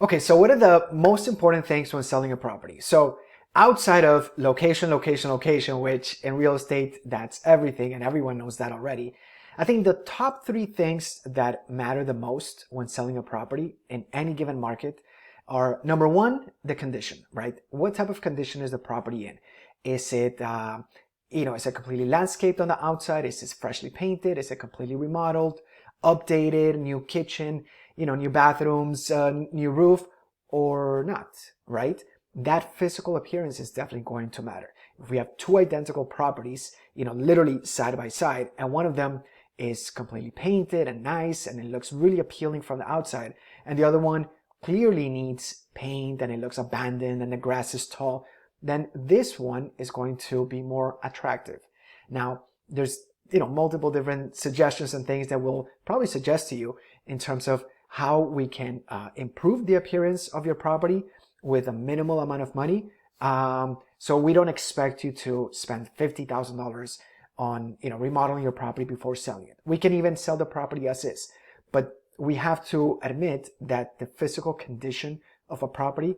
Okay, so what are the most important things when selling a property? So outside of location, location, location, which in real estate, that's everything and everyone knows that already. I think the top three things that matter the most when selling a property in any given market are number one, the condition, right? What type of condition is the property in? Is it, is it completely landscaped on the outside? Is it freshly painted? Is it completely remodeled, updated, new kitchen? New bathrooms, new roof, or not, right? That physical appearance is definitely going to matter. If we have two identical properties, literally side by side, and one of them is completely painted and nice and it looks really appealing from the outside, and the other one clearly needs paint and it looks abandoned and the grass is tall, then this one is going to be more attractive. Now, there's multiple different suggestions and things that we'll probably suggest to you in terms of how we can improve the appearance of your property with a minimal amount of money. So we don't expect you to spend $50,000 on remodeling your property before selling it. We can even sell the property as is, but we have to admit that the physical condition of a property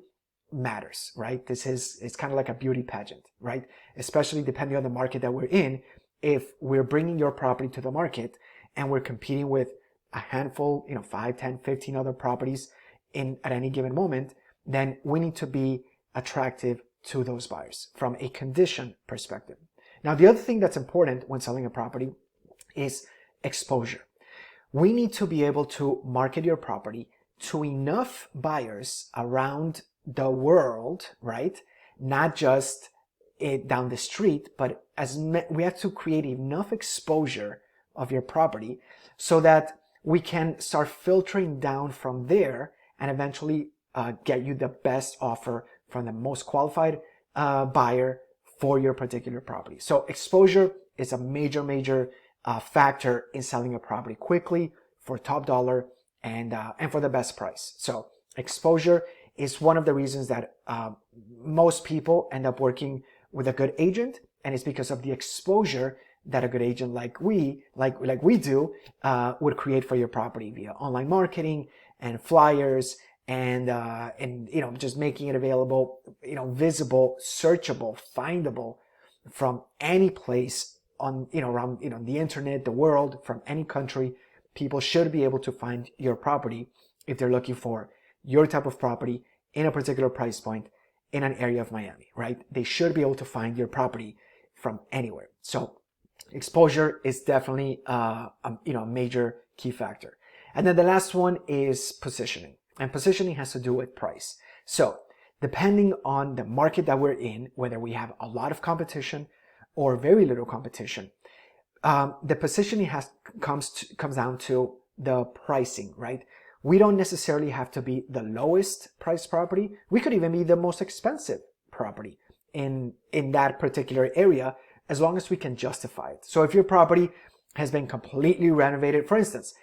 matters, right? It's kind of like a beauty pageant, right? Especially depending on the market that we're in. If we're bringing your property to the market and we're competing with a handful, 5, 10, 15 other properties at any given moment, then we need to be attractive to those buyers from a condition perspective. Now, the other thing that's important when selling a property is exposure. We need to be able to market your property to enough buyers around the world, right? Not just down the street, but we have to create enough exposure of your property so that we can start filtering down from there and eventually get you the best offer from the most qualified buyer for your particular property. So exposure is a major factor in selling a property quickly for top dollar and for the best price. So exposure is one of the reasons that most people end up working with a good agent, and it's because of the exposure that a good agent like we do would create for your property via online marketing and flyers and just making it available, visible, searchable, findable from any place on around the internet, the world, from any country. People should be able to find your property if they're looking for your type of property in a particular price point in an area of Miami, right? They should be able to find your property from anywhere. So exposure is definitely a major key factor. And then the last one is positioning. And positioning has to do with price. So depending on the market that we're in, whether we have a lot of competition or very little competition, the positioning comes down to the pricing, right? We don't necessarily have to be the lowest price property. We could even be the most expensive property in that particular area, as long as we can justify it. So if your property has been completely renovated, for instance,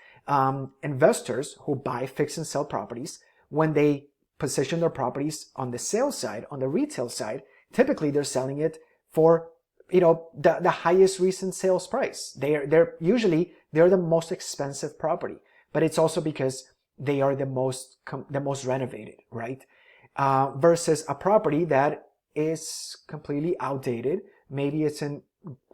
investors who buy fix and sell properties, when they position their properties on the sales side, on the retail side, typically they're selling it for the highest recent sales price. They're usually the most expensive property, but it's also because they are the most renovated, right? Versus a property that is completely outdated. Maybe it's in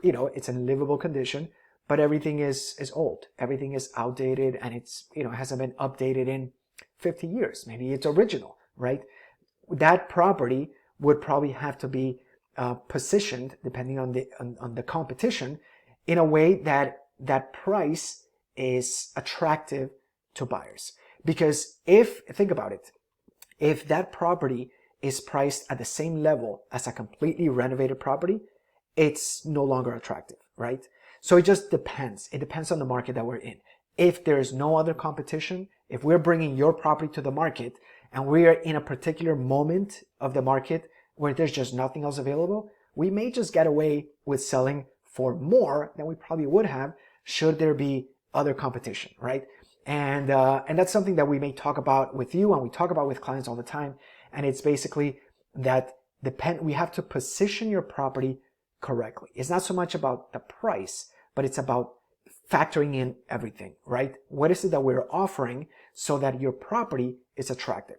livable condition, but everything is old. Everything is outdated and it's hasn't been updated in 50 years. Maybe it's original, right? That property would probably have to be positioned, depending on the competition, in a way that price is attractive to buyers. Because think about it, if that property is priced at the same level as a completely renovated property, it's no longer attractive, right? So it just depends. It depends on the market that we're in. If there's no other competition, if we're bringing your property to the market and we are in a particular moment of the market where there's just nothing else available, we may just get away with selling for more than we probably would have should there be other competition, right? And that's something that we may talk about with you and we talk about with clients all the time. And it's basically that we have to position your property correctly. It's not so much about the price, but it's about factoring in everything, right? What is it that we're offering so that your property is attractive?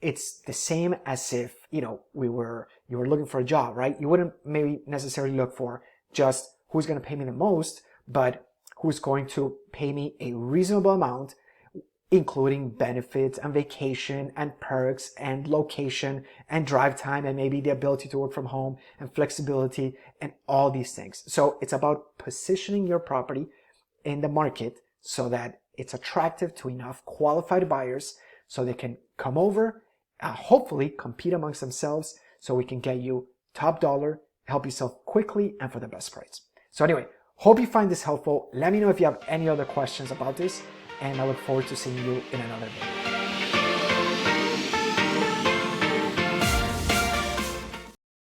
it's the same as if, you were looking for a job, right? You wouldn't maybe necessarily look for just who's going to pay me the most, but who's going to pay me a reasonable amount, including benefits and vacation and perks and location and drive time and maybe the ability to work from home and flexibility and all these things. So it's about positioning your property in the market so that it's attractive to enough qualified buyers so they can come over, hopefully compete amongst themselves so we can get you top dollar, help you sell quickly and for the best price. So anyway, hope you find this helpful. Let me know if you have any other questions about this, and I look forward to seeing you in another video.